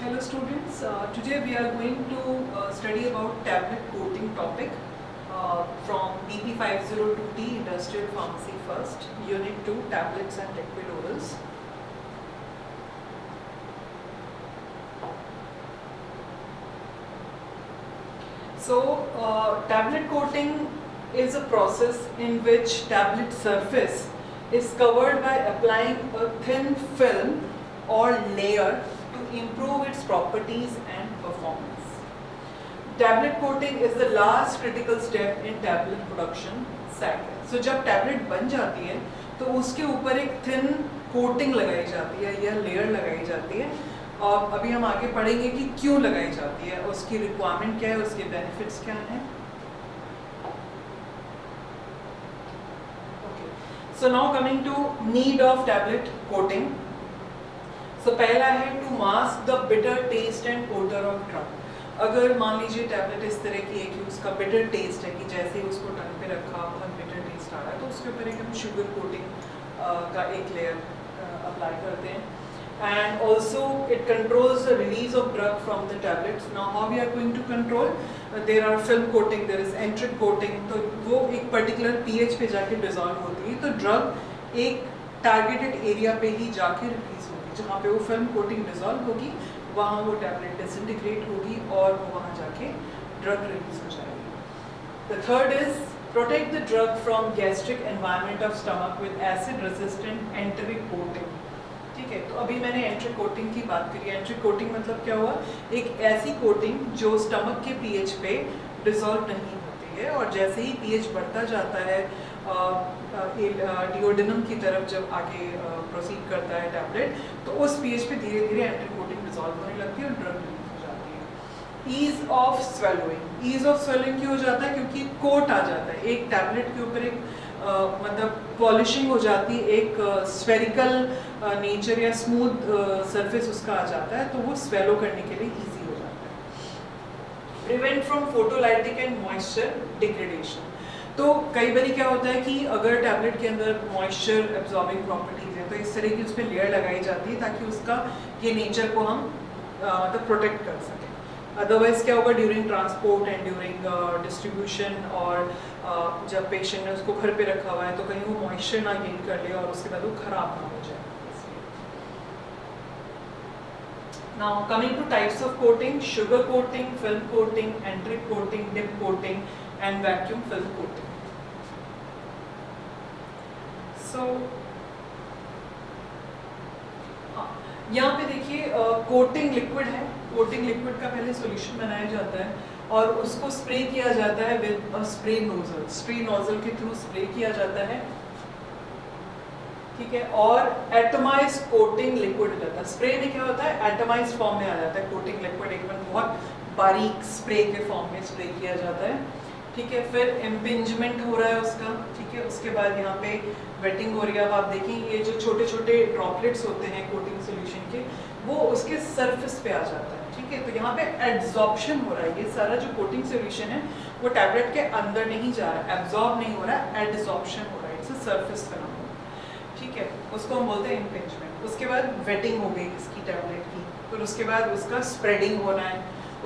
Hello students, today we are going to study about tablet coating topic from BP 502T Industrial Pharmacy First, Unit 2 Tablets and Liquid Orals. So tablet coating is a process in which tablet surface is covered by applying a thin film or layer to improve its properties and performance. Tablet coating is the last critical step in tablet production cycle. So जब tablet बन जाती है तो उसके ऊपर एक thin coating लगाई जाती है या layer लगाई जाती है और अभी हम आगे पढ़ेंगे कि क्यों लगाई जाती है, उसकी requirement क्या है, उसके benefits क्या हैं. Okay. So now coming to need of tablet coating. So पहला है to mask the bitter taste and odor of drug. अगर मान लीजिए टैबलेट इस तरह की है कि उसका बिटर टेस्ट है कि जैसे ही उसको टंग पे रखा बहुत बिटर टेस्ट आ रहा है तो उसके ऊपर एक हम शुगर कोटिंग का एक लेयर अप्लाई करते हैं and also it controls the release of drug from the tablets. Now how we are going to control, there are film coating, there is enteric coating. तो वो एक पर्टिकुलर पीएच पे जाके dissolve होती है तो ड्रग एक टारगेटेड एरिया पे ही जाके रिलीज होगी. जहाँ पे वो फिल्म कोटिंग डिजॉल्व होगी वहाँ वो टैबलेट डिसइंटीग्रेट होगी और वो वहाँ जाके ड्रग रिलीज हो जाएगी. The third is protect the drug from gastric environment of stomach with acid resistant enteric coating. ठीक है, तो अभी मैंने एंट्रिक कोटिंग की बात करी. एंट्रिक कोटिंग मतलब क्या हुआ, एक ऐसी कोटिंग जो स्टमक के पीएच पे डिसॉल्व नहीं होती है और जैसे ही पीएच बढ़ता जाता है डिओडिनम की तरफ जब आगे प्रोसीड करता है टैबलेट तो उस पीएच पे धीरे धीरे एंट्रिक कोटिंग डिसॉल्व होने लगती है और ड्रग रिलीज हो जाती है. Ease of swallowing, ease of swelling क्यों हो जाता है, क्योंकि कोट आ जाता है एक टैबलेट के ऊपर, एक मतलब पॉलिशिंग हो जाती है, एक स्फेरिकल नेचर या स्मूथ सरफेस उसका आ जाता है तो वो स्वेलो करने के लिए ईजी हो जाता है. Prevent from photolytic and moisture degradation. तो कई बार क्या होता है कि अगर टैबलेट के अंदर मॉइस्चर एब्जॉर्बिंग प्रॉपर्टीज है तो इस तरह की उस पर लेयर लगाई जाती है ताकि उसका ये नेचर को हम मतलब प्रोटेक्ट कर सकें. अदरवाइज क्या होगा, during transport and during distribution और जब पेशेंट ने उसको घर पे रखा हुआ है तो कहीं वो मॉइस्चर ना गेन कर ले और उसके बाद वो खराब ना हो जाए. Now coming to types of coating, sugar coating, film coating, enteric coating, dip coating and vacuum film coating. So यहाँ पे देखिए कोटिंग लिक्विड है. कोटिंग लिक्विड का पहले सॉल्यूशन बनाया जाता है और उसको स्प्रे किया जाता है with a spray nozzle. Spray nozzle के थ्रू स्प्रे किया जाता है, ठीक है, और एटमाइज कोटिंग लिक्विड रहता है. स्प्रे में क्या होता है, एटमाइज फॉर्म में आ जाता है कोटिंग लिक्विड, एकदम बहुत बारीक स्प्रे के फॉर्म में स्प्रे किया जाता है. ठीक है, फिर इम्पिंजमेंट हो रहा है उसका. ठीक है, उसके बाद यहाँ पे वेटिंग हो रही है. अब आप देखें ये जो छोटे छोटे ड्रॉपलेट्स होते हैं कोटिंग सोल्यूशन के वो उसके सरफेस पे आ जाता है. ठीक है, तो यहाँ पे एब्जॉर्प्शन हो रहा है. ये सारा जो कोटिंग सोल्यूशन है वो टैबलेट के अंदर नहीं जा रहा है, एब्जॉर्ब नहीं हो रहा है, एब्जॉर्प्शन हो रहा है. It's a surface phenomenon. ठीक है, उसको हम बोलते हैं इम्पिंजमेंट. उसके बाद वेटिंग हो गई इसकी टैबलेट की, फिर उसके बाद उसका स्प्रेडिंग होना है.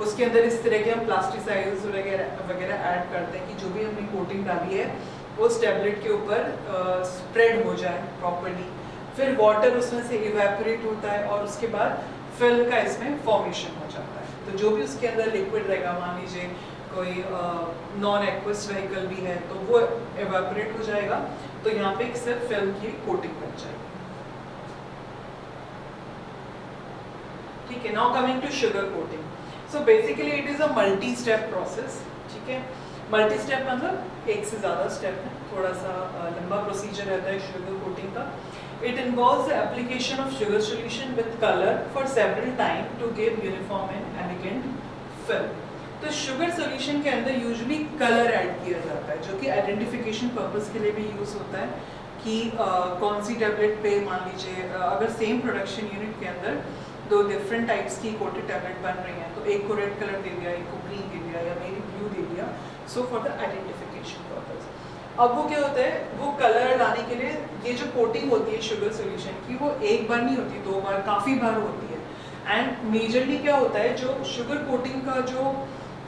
उसके अंदर इस तरह के हम प्लास्टिसाइड्स वगैरह ऐड करते हैं कि जो भी हमने कोटिंग डाली है उस टैबलेट के ऊपर स्प्रेड हो जाए प्रॉपर्ली. फिर वाटर उसमें से इवेपोरेट होता है और उसके बाद फिल्म का इसमें फॉर्मेशन हो जाता है. तो जो भी उसके अंदर लिक्विड रहेगा, मान लीजिए कोई नॉन एक्वस व्हीकल भी है तो वो इवेपोरेट हो जाएगा तो यहाँ पे सिर्फ फिल्म की कोटिंग बन जाएगी. ठीक है, now coming to sugar coating. So basically it is a multi step process. ठीक है, मल्टी स्टेप मतलब एक से ज़्यादा स्टेप है, थोड़ा सा लंबा प्रोसीजर रहता है शुगर कोटिंग का. It involves the application of sugar solution with color for several time to give uniform and elegant film. तो शुगर सोल्यूशन के अंदर यूजुअली कलर ऐड किया जाता है जो कि आइडेंटिफिकेशन पर्पस के लिए भी यूज़ होता है कि कौन सी टैबलेट पे, मान लीजिए अगर सेम प्रोडक्शन यूनिट के अंदर दो डिफरेंट टाइप्स की कोटेड टैबलेट बन रही हैं तो एक को रेड कलर दे दिया, एक को ग्रीन दे दिया या मेरी ब्लू दे दिया, so for the identification purpose. अब वो क्या होता है, वो कलर लाने के लिए ये जो कोटिंग होती है शुगर सोल्यूशन की वो एक बार नहीं होती, दो बार, काफ़ी बार होती है. एंड मेजरली क्या होता है, जो शुगर कोटिंग का जो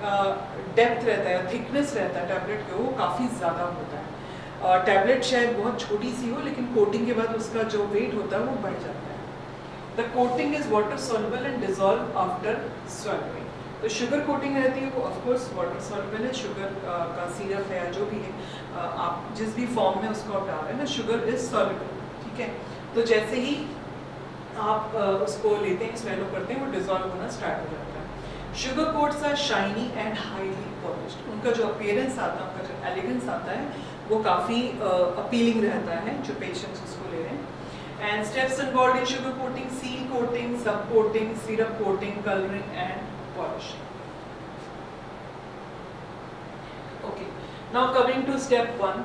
डेप्थ रहता है, थिकनेस रहता है टैबलेट के, वो काफ़ी ज़्यादा होता है। टैबलेट शायद बहुत छोटी सी हो, लेकिन कोटिंग के बाद उसका जो वेट होता है वो बढ़ जाता है। The coating is water soluble and dissolve after स्वैलिंग। तो शुगर कोटिंग रहती है वो ऑफकोर्स वाटर सॉल्युबल है, शुगर का सिरप है या जो भी है, आप जिस भी फॉर्म में उसको आप डाल रहे हैं ना, शुगर इज सॉल्युबल, ठीक है। तो जैसे ही आप उसको लेते हैं, स्वेलो करते हैं, वो डिजॉल्व होना स्टार्ट हो जाता है। Sugar coats are shiny and highly polished. उनका जो अपीयरेंस आता है, उनका जो एलिगेंस आता है, वो काफ़ी अपीलिंग रहता है जो पेशेंट्स उसको ले रहे हैं। And steps involve in sugar coating: seal coating, sub coating, syrup coating, colouring and polishing. Okay, now coming to step 1,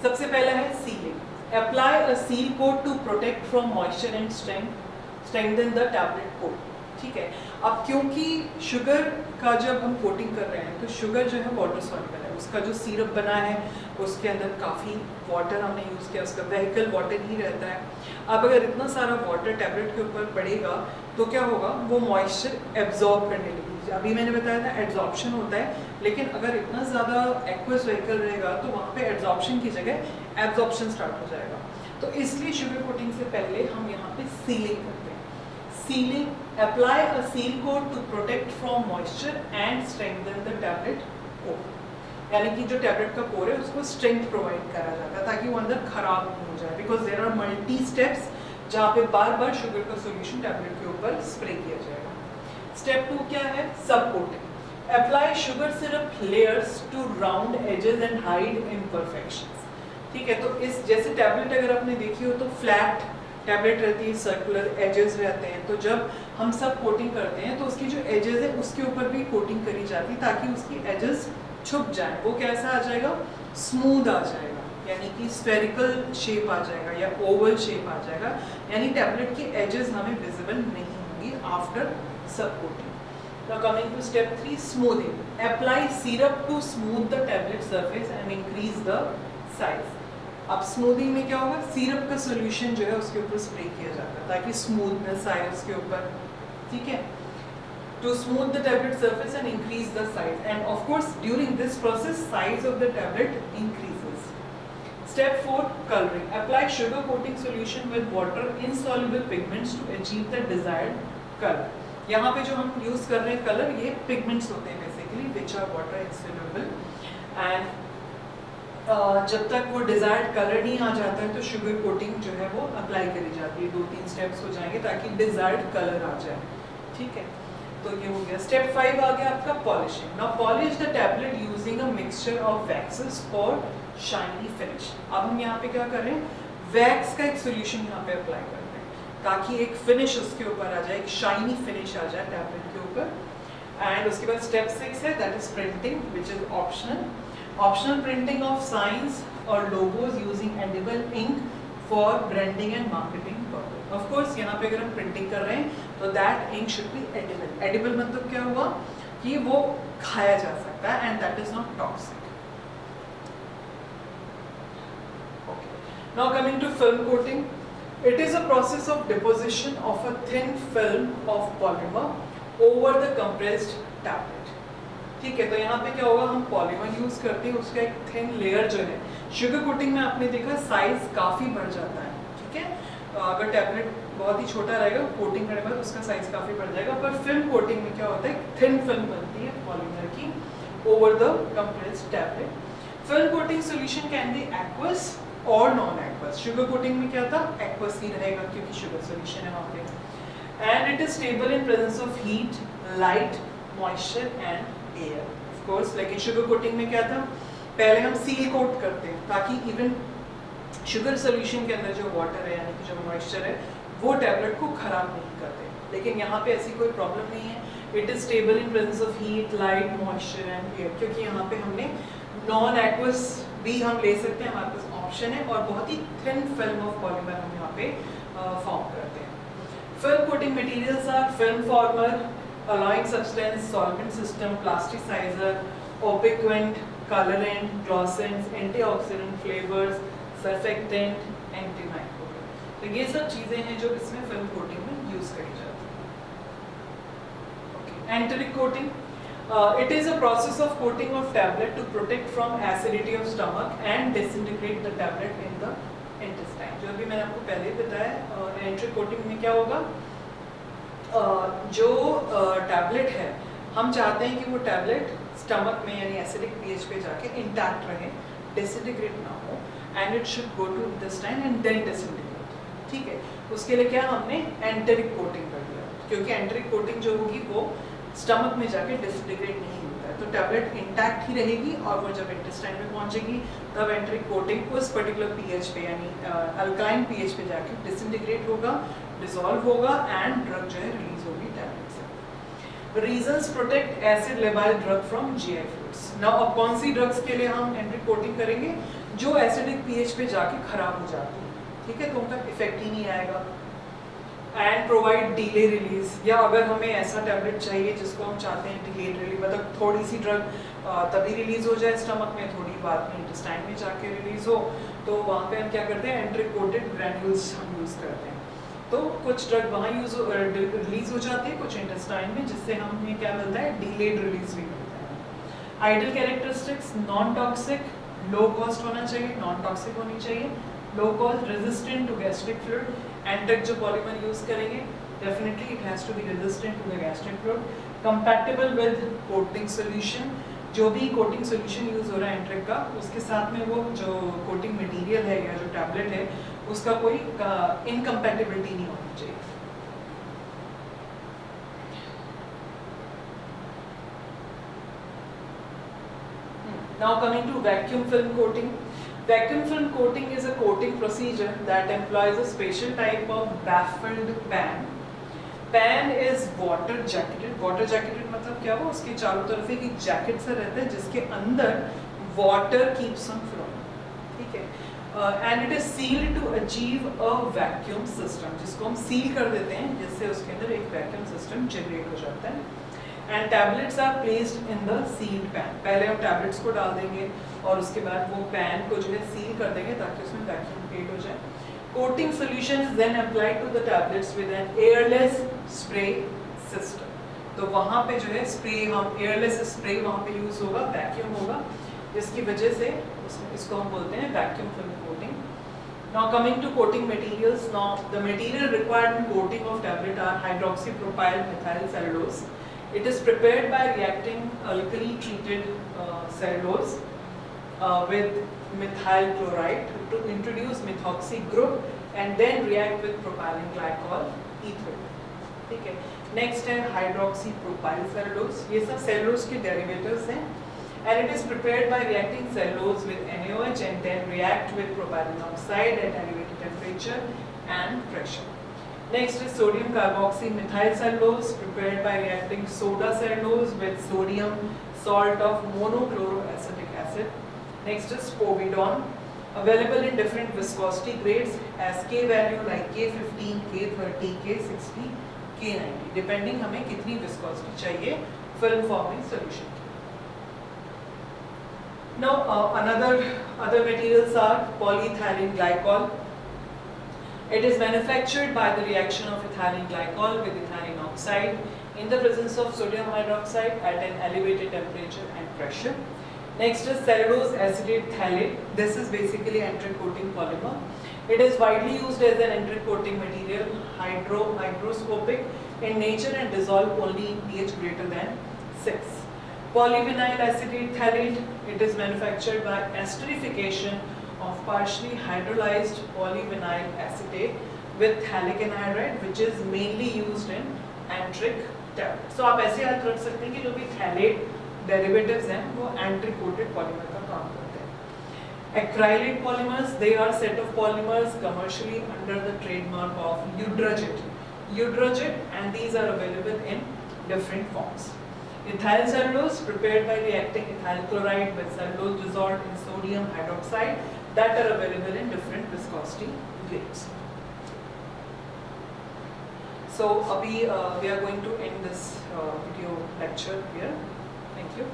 सबसे पहला है sealing. Apply a seal coat to protect from moisture and strengthen the tablet coat, ठीक है। अब क्योंकि sugar का जब हम कोटिंग कर रहे हैं तो शुगर जो है वाटर सॉल्युबल है, उसका जो सिरप बना है उसके अंदर काफ़ी वाटर हमने यूज़ किया, उसका वेहिकल वाटर ही रहता है। अब अगर इतना सारा वाटर टैबलेट के ऊपर पड़ेगा तो क्या होगा, वो मॉइस्चर एब्जॉर्ब करने लगेगी। अभी मैंने बताया था एब्जॉर्प्शन होता है, लेकिन अगर इतना ज़्यादा एक्वस वेहिकल रहेगा तो वहाँ पे एब्जॉर्प्शन की जगह एब्जॉर्प्शन स्टार्ट हो जाएगा। तो इसलिए शुगर कोटिंग से पहले हम यहाँ पे सीलिंग करते हैं। Ceiling: apply a seal coat to protect from moisture and strengthen the tablet core। यानी कि जो टैबलेट का कोर है उसको स्ट्रेंथ प्रोवाइड करा जाता है ताकि वो अंदर खराब नहीं हो जाए, because there are multi steps जहाँ पे बार बार शुगर का सॉल्यूशन टैबलेट के ऊपर स्प्रे किया जाएगा। स्टेप 2 क्या है? सब coating. Apply sugar syrup layers to round edges and hide imperfections, ठीक है। तो इस जैसे टैबलेट अगर आपने देखी हो तो फ्लैट टैबलेट रहती है, सर्कुलर एजेस रहते हैं, तो जब हम सब कोटिंग करते हैं तो उसकी जो एजेस है उसके ऊपर भी कोटिंग करी जाती है ताकि उसकी एजेस छुप जाए। वो कैसा आ जाएगा? स्मूथ आ जाएगा, यानी कि स्फेरिकल शेप आ जाएगा या ओवल शेप आ जाएगा, यानी टैबलेट की एजेस हमें विजिबल नहीं होंगी आफ्टर सब coating. Now coming to step 3, smoothing. Apply syrup to smooth the tablet surface and increase the size. अब स्मूथिंग में क्या होगा? सिरप का सॉल्यूशन जो है उसके ऊपर स्प्रे किया जाता है ताकि स्मूथनेस आए उसके ऊपर, ठीक है। To smooth the tablet surface and increase the size, and of course during this process size of the tablet increases. Step 4, coloring. Apply sugar coating solution with water insoluble pigments to achieve the desired color. यहाँ पे जो हम use कर रहे हैं colour, ये pigments होते हैं basically which are water insoluble, and जब तक वो डिजायर्ड कलर नहीं आ जाता है तो शुगर कोटिंग जो है वो अप्लाई करी जाती है। 2-3 स्टेप्स हो जाएंगे ताकि डिजायर्ड कलर आ जाए, ठीक है। तो ये हो गया। स्टेप 5 आ गया आपका polishing. Now polish the tablet using a mixture of waxes for shiny finish. अब हम यहाँ पे क्या कर रहे हैं? वैक्स का एक सोल्यूशन यहाँ पे अप्लाई करते हैं ताकि एक फिनिश उसके ऊपर आ जाए, एक शाइनी फिनिश आ जाए टैबलेट के ऊपर। एंड उसके बाद स्टेप 6 है, that is printing, which is optional. Optional printing of signs or logos using edible ink for branding and marketing purpose. Of course, यहाँ पे अगर हम printing कर रहे हैं तो that ink should be edible. Edible मतलब क्या हुआ कि वो खाया जा सकता है and that is not toxic. Okay. Now coming to film coating, it is a process of deposition of a thin film of polymer over the compressed tablet. ठीक है, तो यहाँ पे क्या होगा? हम पॉलीमर यूज करते हैं, उसका एक थिन लेयर जो है, शुगर कोटिंग में आपने देखा साइज काफी बढ़ जाता है, ठीक है। अगर टैबलेट बहुत ही छोटा रहेगा कोटिंग करने के बाद उसका साइज काफी बढ़ जाएगा, पर फिल्म कोटिंग में क्या होता है? थिन फिल्म बनती है पॉलीमर की over the compressed tablet. Film coating solution can be aqueous और नॉन एक्वस। शुगर कोटिंग में क्या था? एक्वस ही रहेगा क्योंकि शुगर सोल्यूशन है वहाँ पे। And it is stable in presence of heat, light, moisture and air. Of course, लेकिन शुगर कोटिंग में क्या था? पहले हम सील कोट करते हैं ताकि इवन शुगर सोल्यूशन के अंदर जो वाटर है यानी कि जो मॉइस्चर है वो टैबलेट को खराब नहीं करते, लेकिन यहाँ पे ऐसी कोई प्रॉब्लम नहीं है। It is stable in presence of heat, light, moisture and air, क्योंकि यहाँ पे हमने नॉन एक्वस भी हम ले सकते हैं, हमारे पास ऑप्शन है, और बहुत ही थिन फिल्म ऑफ पॉलीमर हम यहाँ पे फॉर्म करते हैं। Film coating materials are film former, alloying substance, solvent system, plasticizer, opaquant, colorant, glossants, antioxidant, flavors, surfactant, antimicrobial। तो ये सब चीज़ें हैं जो इसमें फिल्म कोटिंग में यूज करी जाती हैं। Enteric coating. It is a process of coating of tablet to protect from acidity of stomach and disintegrate the tablet in the intestine. जो अभी मैंने आपको पहले ही बताया, एंट्रिक कोटिंग में क्या होगा, जो टैबलेट है हम चाहते हैं कि वो टैबलेट स्टमक में यानी एसिडिक पीएच पे जाके इंटैक्ट रहे, डिसइंटीग्रेट ना हो, and it should go to intestine and then disintegrate. ठीक है, उसके लिए क्या हमने एंटेरिक कोटिंग कर दिया, क्योंकि एंटेरिक कोटिंग जो होगी वो स्टमक में जाके डिसइंटीग्रेट नहीं होता है, तो टैबलेट इंटैक्ट ही रहेगी और वो जब इंटेस्टाइन में पहुंचेगी तब एंटेरिक कोटिंग उस पर्टिकुलर पीएच पे यानी अल्कालाइन पीएच पे जाके डिसइंटीग्रेट होगा, डिसॉल्व होगा एंड ड्रग जो है रिलीज होगी टैबलेट से. Reasons protect acid labile drug from GI fluids. Now अब कौन सी ड्रग्स के लिए हम एंटेरिक कोटिंग करेंगे, जो एसिडिक पीएच पे जाके खराब हो जाती है, ठीक है, तो उनका इफेक्ट ही नहीं आएगा. एंड प्रोवाइड डिले रिलीज, या अगर हमें ऐसा टैबलेट चाहिए जिसको हम चाहते हैं डिलेड रिलीज, मतलब थोड़ी सी ड्रग तभी रिलीज हो जाए स्टमक में, थोड़ी बाद में इंटेस्टाइन में जाके रिलीज हो, तो वहाँ पे हम क्या करते हैं, एंटेरिक कोटेड ग्रैन्यूल्स हम यूज़ करते हैं. तो कुछ ड्रग वहाँ रिलीज हो जाती है, कुछ इंटेस्टाइन में, जिससे हमें क्या मिलता है, डिलेड रिलीज भी मिलता है. Ideal characteristics, non toxic, low cost होना चाहिए, नॉन टॉक्सिक होनी चाहिए, low cost, resistant to gastric fluid. एंटेक जो पॉलीमर यूज करेंगे definitely it has to be resistant to the gastric fluid, compatible with coating solution. जो भी कोटिंग सॉल्यूशन यूज हो रहा है एंटेक का, उसके साथ में वो जो कोटिंग मटेरियल है या जो टैबलेट है उसका कोई इनकम्पैटिबिलिटी नहीं होनी चाहिए. Now coming to vacuum film coating. Vacuum film coating is a coating procedure that employs a special type of baffled pan. Pan is water jacketed. Water jacketed मतलब क्या हुआ, उसके चारों तरफ एक जैकेट सा रहता है जिसके अंदर water keeps on flowing. ठीक है, and it is sealed to achieve a vacuum system, जिसको हम seal कर देते हैं जिससे उसके अंदर एक vacuum system generate हो जाता है. And tablets are placed in the sealed pan. पहले हम tablets को डाल देंगे और उसके बाद वो pan को जो है seal कर देंगे ताकि उसमें vacuum create हो जाए. Coating solution is then applied to the tablets with an airless spray system. तो वहाँ पे जो है spray, हम airless spray वहाँ पे use होगा, vacuum होगा, जिसकी वजह से इसको हम बोलते हैं vacuum film coating. Now coming to coating materials. Now the material required in coating of tablet are hydroxypropyl methyl cellulose. It is prepared by reacting alkali treated cellulose with methyl chloride to introduce methoxy group and then react with propylene glycol ethyl. ठीक है, next है hydroxypropyl cellulose. ये सब cellulose के derivatives हैं and it is prepared by reacting cellulose with NaOH and then react with propylene oxide at elevated temperature and pressure. Next is sodium carboxy methyl cellulose prepared by reacting soda cellulose with sodium salt of monochloroacetic acid. Next is povidone, available in different viscosity grades as K value like K15, K30, K60, K90 depending हमें कितनी viscosity चाहिए film forming solution. Now other materials are polyethylene glycol. It is manufactured by the reaction of ethylene glycol with ethylene oxide in the presence of sodium hydroxide at an elevated temperature and pressure. Next is cellulose acetate phthalate. This is basically enteric coating polymer. It is widely used as an enteric coating material, hygroscopic in nature and dissolve only in pH greater than 6. Polyvinyl acetate phthalate. It is manufactured by esterification of partially hydrolyzed polyvinyl acetate with phthalic anhydride, which is mainly used in enteric tablets. So आप ऐसे याद रख सकते हैं कि जो भी phthalate derivatives हैं वो enteric coated polymer का काम करते हैं. Acrylate polymers, they are set of polymers commercially under the trademark of Udroget, and these are available in different forms. Ethyl cellulose prepared by reacting ethyl chloride with cellulose dissolved in sodium hydroxide that are available in different viscosity grades. So we are going to end this video lecture here. Thank you.